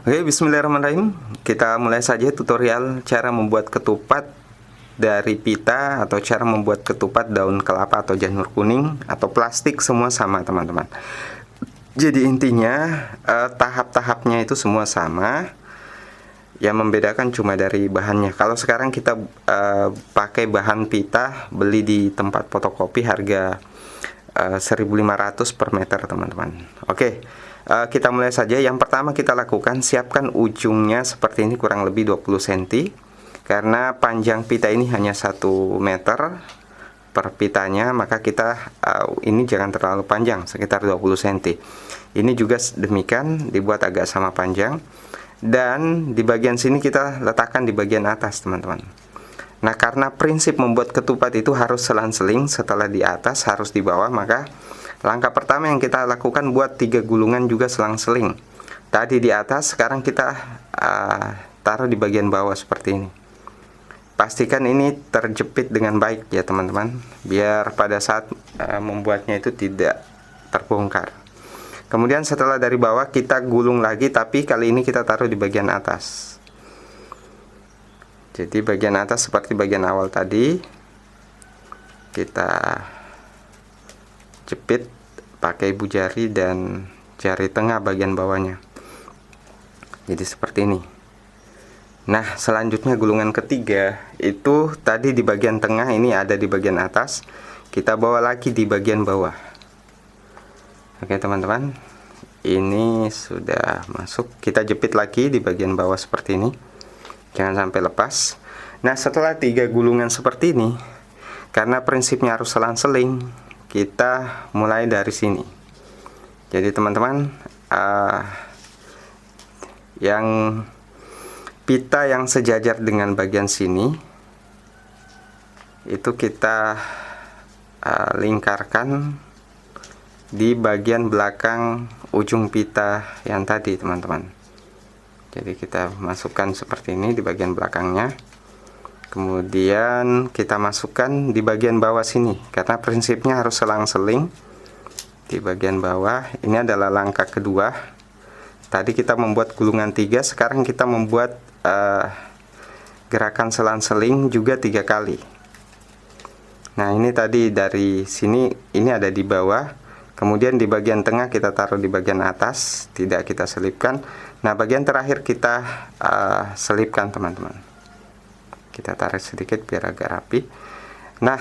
Oke, bismillahirrahmanirrahim. Kita mulai saja tutorial cara membuat ketupat dari pita atau cara membuat ketupat daun kelapa atau janur kuning atau plastik, semua sama teman-teman. Jadi intinya tahap-tahapnya itu semua sama. Yang membedakan cuma dari bahannya. Kalau sekarang kita pakai bahan pita, beli di tempat fotokopi harga 1.500 per meter teman-teman. Oke. Kita mulai saja. Yang pertama kita lakukan, siapkan ujungnya seperti ini, kurang lebih 20 cm. Karena panjang pita ini hanya 1 meter per pitanya, maka kita ini jangan terlalu panjang, sekitar 20 cm. Ini juga demikian, dibuat agak sama panjang. Dan di bagian sini kita letakkan di bagian atas teman-teman. Nah, karena prinsip membuat ketupat itu harus selang-seling, setelah di atas harus di bawah, maka langkah pertama yang kita lakukan, buat 3 gulungan juga selang-seling. Tadi di atas, sekarang kita taruh di bagian bawah seperti ini. Pastikan ini terjepit dengan baik ya teman-teman, biar pada saat membuatnya itu tidak terbongkar. Kemudian setelah dari bawah kita gulung lagi, tapi kali ini kita taruh di bagian atas. Jadi bagian atas seperti bagian awal tadi, kita jepit pakai ibu jari dan jari tengah bagian bawahnya. Jadi seperti ini. Nah, selanjutnya gulungan ketiga itu tadi di bagian tengah, ini ada di bagian atas, kita bawa lagi di bagian bawah. Oke teman-teman, ini sudah masuk, kita jepit lagi di bagian bawah seperti ini, jangan sampai lepas. Nah, setelah 3 gulungan seperti ini, karena prinsipnya harus selang-seling, kita mulai dari sini. Jadi teman-teman, yang pita yang sejajar dengan bagian sini itu kita lingkarkan di bagian belakang ujung pita yang tadi teman-teman. Jadi kita masukkan seperti ini di bagian belakangnya. Kemudian kita masukkan di bagian bawah sini, karena prinsipnya harus selang-seling di bagian bawah. Ini adalah langkah kedua. Tadi kita membuat gulungan 3, sekarang kita membuat gerakan selang-seling juga 3 kali. Nah, ini tadi dari sini, ini ada di bawah. Kemudian di bagian tengah kita taruh di bagian atas, tidak kita selipkan. Nah, bagian terakhir kita selipkan teman-teman. Kita tarik sedikit biar agak rapi. Nah,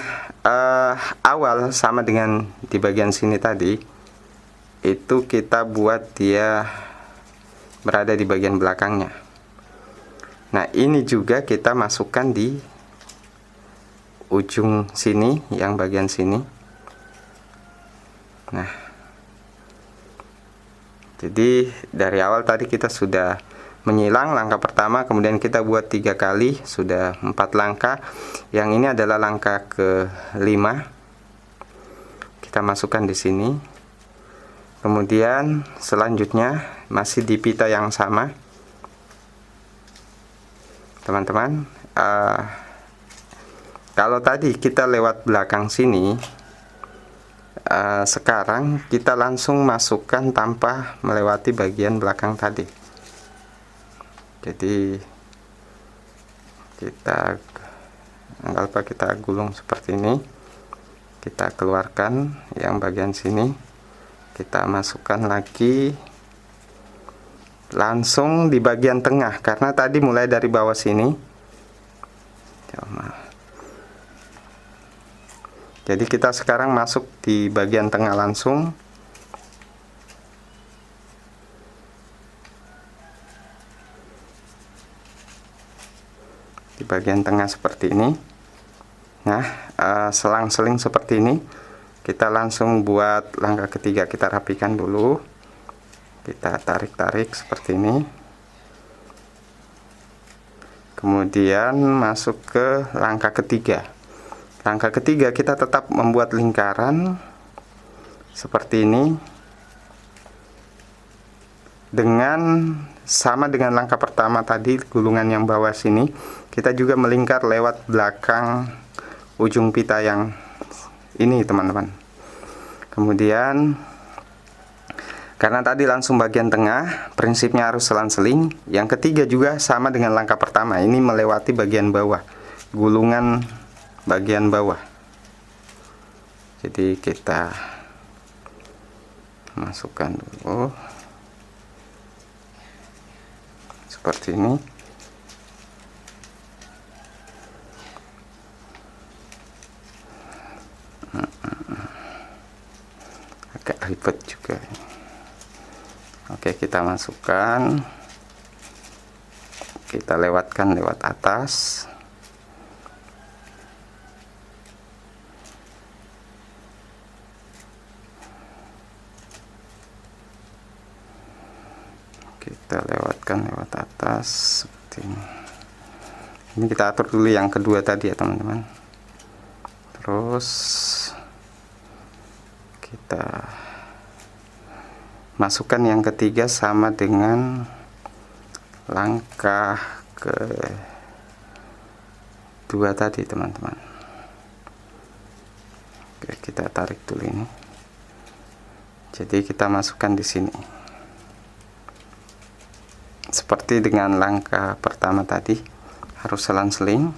awal sama dengan di bagian sini tadi, itu kita buat dia berada di bagian belakangnya. Nah, ini juga kita masukkan di ujung sini, yang bagian sini. Nah, jadi dari awal tadi kita sudah menyilang langkah pertama, kemudian kita buat 3 kali, sudah 4 langkah. Yang ini adalah langkah ke-5. Kita masukkan di sini. Kemudian selanjutnya masih di pita yang sama teman-teman. Kalau tadi kita lewat belakang sini, sekarang kita langsung masukkan tanpa melewati bagian belakang tadi. Jadi kita anggap kita gulung seperti ini, kita keluarkan yang bagian sini, kita masukkan lagi langsung di bagian tengah, karena tadi mulai dari bawah sini. Jadi kita sekarang masuk di bagian tengah langsung. Di bagian tengah seperti ini. Nah, selang-seling seperti ini. Kita langsung buat langkah ketiga, kita rapikan dulu. Kita tarik-tarik seperti ini. Kemudian masuk ke langkah ketiga. Langkah ketiga kita tetap membuat lingkaran seperti ini, dengan sama dengan langkah pertama tadi, gulungan yang bawah sini, kita juga melingkar lewat belakang ujung pita yang ini teman-teman. Kemudian Karena tadi langsung bagian tengah, prinsipnya harus selang-seling. Yang ketiga juga sama dengan langkah pertama, ini melewati bagian bawah, gulungan bagian bawah. Jadi kita masukkan dulu seperti ini. Agak ribet juga. Oke, kita masukkan, kita lewatkan lewat atas. Kita lewatkan lewat atas seperti ini. Ini kita atur dulu yang kedua tadi ya teman-teman. Terus kita masukkan yang ketiga sama dengan langkah kedua tadi teman-teman. Oke, kita tarik dulu ini. Jadi kita masukkan di sini seperti dengan langkah pertama tadi, harus selang-seling.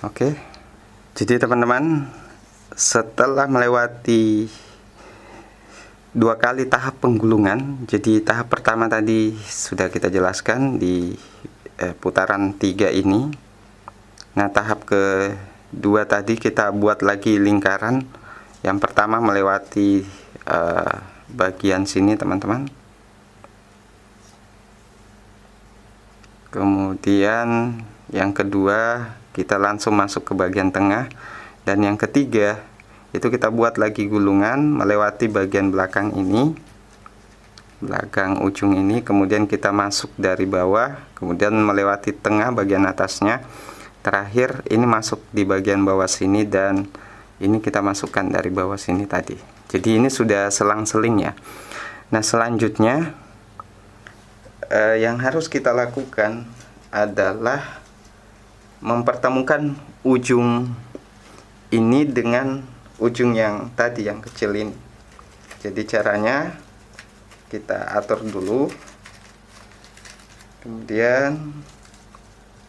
Oke, jadi teman-teman, setelah melewati 2 kali tahap penggulungan, jadi tahap pertama tadi sudah kita jelaskan di putaran 3 ini. Nah, tahap kedua tadi kita buat lagi lingkaran. Yang pertama melewati bagian sini teman-teman, kemudian yang kedua kita langsung masuk ke bagian tengah, dan yang ketiga itu kita buat lagi gulungan melewati bagian belakang ini, belakang ujung ini, kemudian kita masuk dari bawah, kemudian melewati tengah bagian atasnya, terakhir ini masuk di bagian bawah sini, dan ini kita masukkan dari bawah sini tadi. Jadi ini sudah selang-seling ya. Nah, selanjutnya yang harus kita lakukan adalah mempertemukan ujung ini dengan ujung yang tadi yang kecil ini. Jadi caranya kita atur dulu, kemudian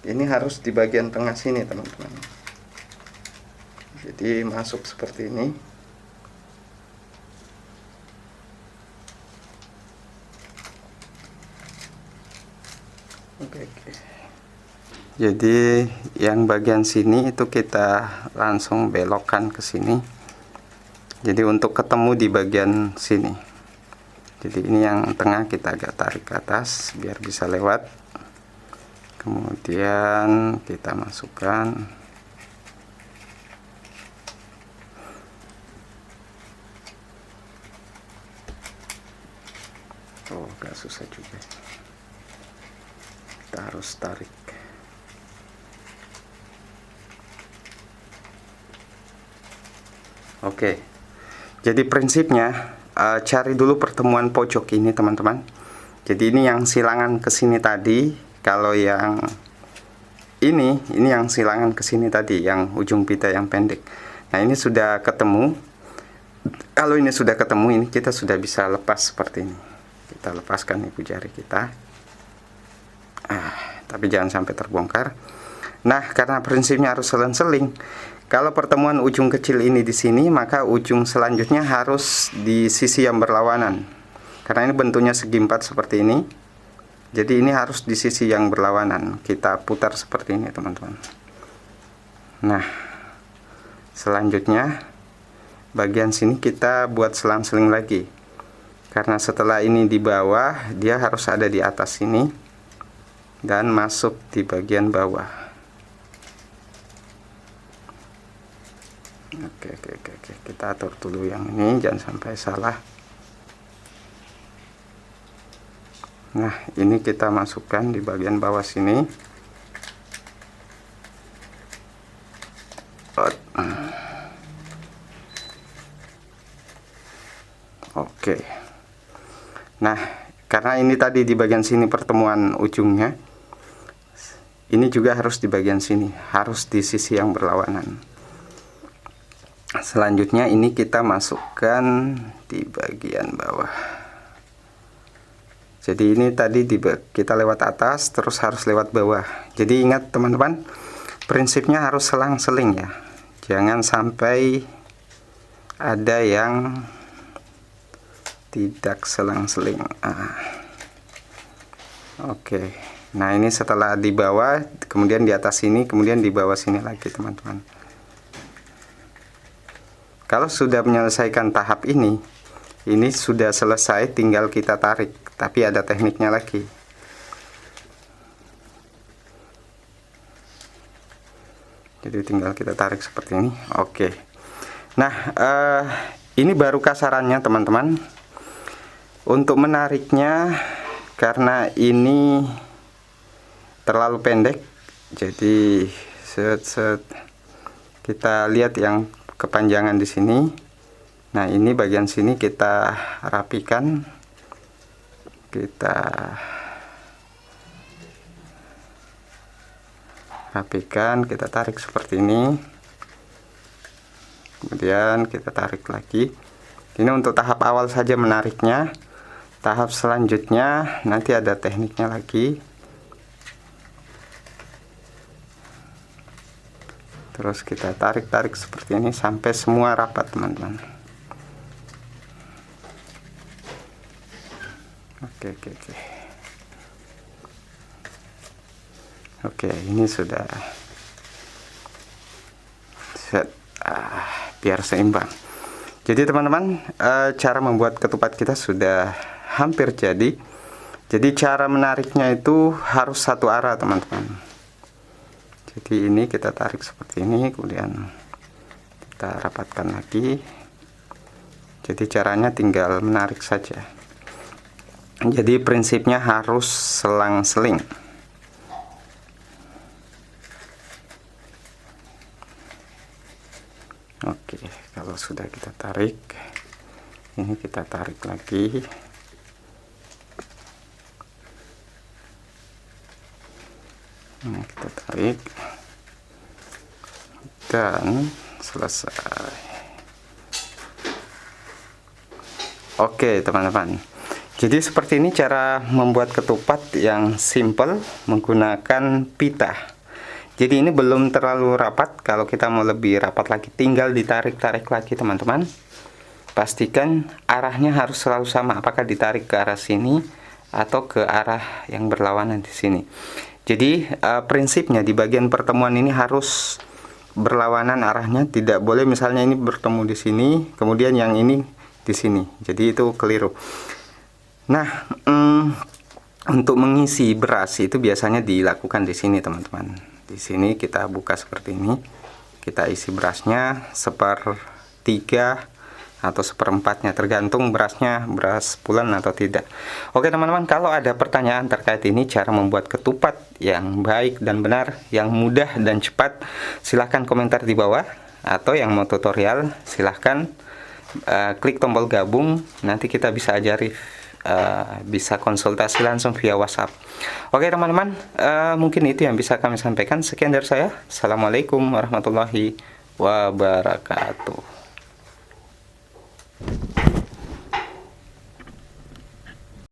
ini harus di bagian tengah sini teman-teman. Jadi masuk seperti ini. Oke. Jadi yang bagian sini itu kita langsung belokkan ke sini. Jadi untuk ketemu di bagian sini. Jadi ini yang tengah kita agak tarik ke atas biar bisa lewat. Kemudian kita masukkan. Oh, agak susah juga. Kita harus tarik. Oke, jadi prinsipnya cari dulu pertemuan pojok ini teman-teman. Jadi ini yang silangan ke sini tadi. Kalau yang ini yang silangan ke sini tadi, yang ujung pita yang pendek. Nah, ini sudah ketemu. Kalau ini sudah ketemu, ini kita sudah bisa lepas seperti ini. Kita lepaskan ibu jari kita. Tapi jangan sampai terbongkar. Nah, karena prinsipnya harus selang-seling. Kalau pertemuan ujung kecil ini di sini, maka ujung selanjutnya harus di sisi yang berlawanan. Karena ini bentuknya segi 4 seperti ini. Jadi ini harus di sisi yang berlawanan. Kita putar seperti ini, teman-teman. Nah, selanjutnya bagian sini kita buat selang-seling lagi. Karena setelah ini di bawah, dia harus ada di atas sini dan masuk di bagian bawah. Oke, kita atur dulu yang ini, jangan sampai salah. Nah, ini kita masukkan di bagian bawah sini. Oke. Nah, karena ini tadi di bagian sini pertemuan ujungnya, ini juga harus di bagian sini, harus di sisi yang berlawanan. Selanjutnya ini kita masukkan di bagian bawah. Jadi ini tadi kita lewat atas terus harus lewat bawah. Jadi ingat teman-teman, prinsipnya harus selang-seling ya. Jangan sampai ada yang tidak selang-seling. Oke. Nah, ini setelah di bawah, kemudian di atas sini, kemudian di bawah sini lagi, teman-teman. Kalau sudah menyelesaikan tahap ini sudah selesai, tinggal kita tarik. Tapi ada tekniknya lagi. Jadi tinggal kita tarik seperti ini. Oke. Nah, ini baru kasarannya teman-teman. Untuk menariknya, karena ini terlalu pendek, jadi kita lihat yang kepanjangan di sini. Nah, ini bagian sini kita rapikan. Kita tarik seperti ini, kemudian kita tarik lagi. Ini untuk tahap awal saja menariknya. Tahap selanjutnya nanti ada tekniknya lagi. Terus kita tarik seperti ini sampai semua rapat, teman-teman. Oke, ini sudah set. Biar seimbang. Jadi teman-teman, cara membuat ketupat kita sudah hampir jadi. Jadi cara menariknya itu harus satu arah, teman-teman. Jadi ini kita tarik seperti ini, kemudian kita rapatkan lagi. Jadi caranya tinggal menarik saja. Jadi prinsipnya harus selang-seling. Oke, kalau sudah kita tarik, ini kita tarik lagi. Nah, kita tarik dan selesai. Oke teman-teman, jadi seperti ini cara membuat ketupat yang simple menggunakan pita. Jadi ini belum terlalu rapat. Kalau kita mau lebih rapat lagi, tinggal ditarik-tarik lagi teman-teman. Pastikan arahnya harus selalu sama, apakah ditarik ke arah sini atau ke arah yang berlawanan di sini. Jadi prinsipnya di bagian pertemuan ini harus berlawanan arahnya, tidak boleh misalnya ini bertemu di sini, kemudian yang ini di sini. Jadi itu keliru. Nah, untuk mengisi beras itu biasanya dilakukan di sini, teman-teman. Di sini kita buka seperti ini, kita isi berasnya 1/3 atau 1/4-nya, tergantung berasnya beras pulen atau tidak. Oke teman-teman, kalau ada pertanyaan terkait ini cara membuat ketupat yang baik dan benar, yang mudah dan cepat, silahkan komentar di bawah. Atau yang mau tutorial silahkan klik tombol gabung, nanti kita bisa ajari, bisa konsultasi langsung via WhatsApp. Oke teman-teman, mungkin itu yang bisa kami sampaikan. Sekian dari saya. Assalamualaikum warahmatullahi wabarakatuh.